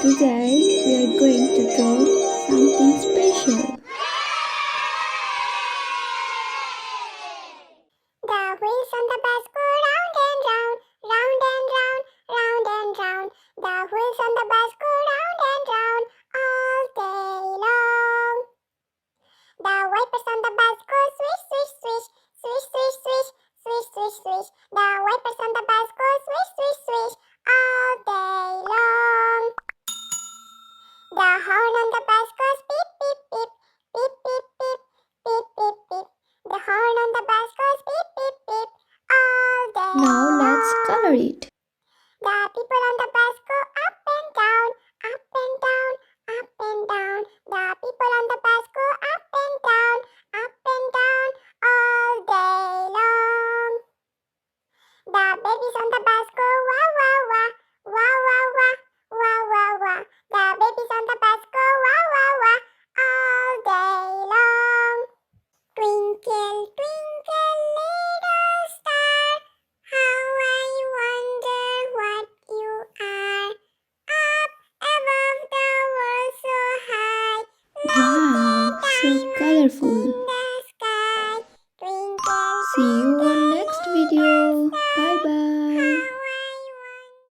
Today we are going to draw something special. The wheels on the bus go round and round, round and round, round and round. The wheels on the bus go round and round all day long. The wipers on the bus go swish, swish, swish, swish, swish, swish, swish, swish, swish. The wipers on the bus go swish, swish, swish all day long. The horn on the bus goes beep, beep, beep, beep, beep, beep, beep, beep, beep. The horn on the bus goes beep, beep, beep all day Now let's long. color it. The people on the bus go up and down, up and down, up and down. The people on the bus go up and down, up and down all day long. The babies on the bus go wah wah wah, wah wah wah, wah wah wah. The babies on the bus go wah wah wah all day long. Twinkle, twinkle, little star, how I wonder what you are. Up above the world so high, like Wow, a so diamond colorful. in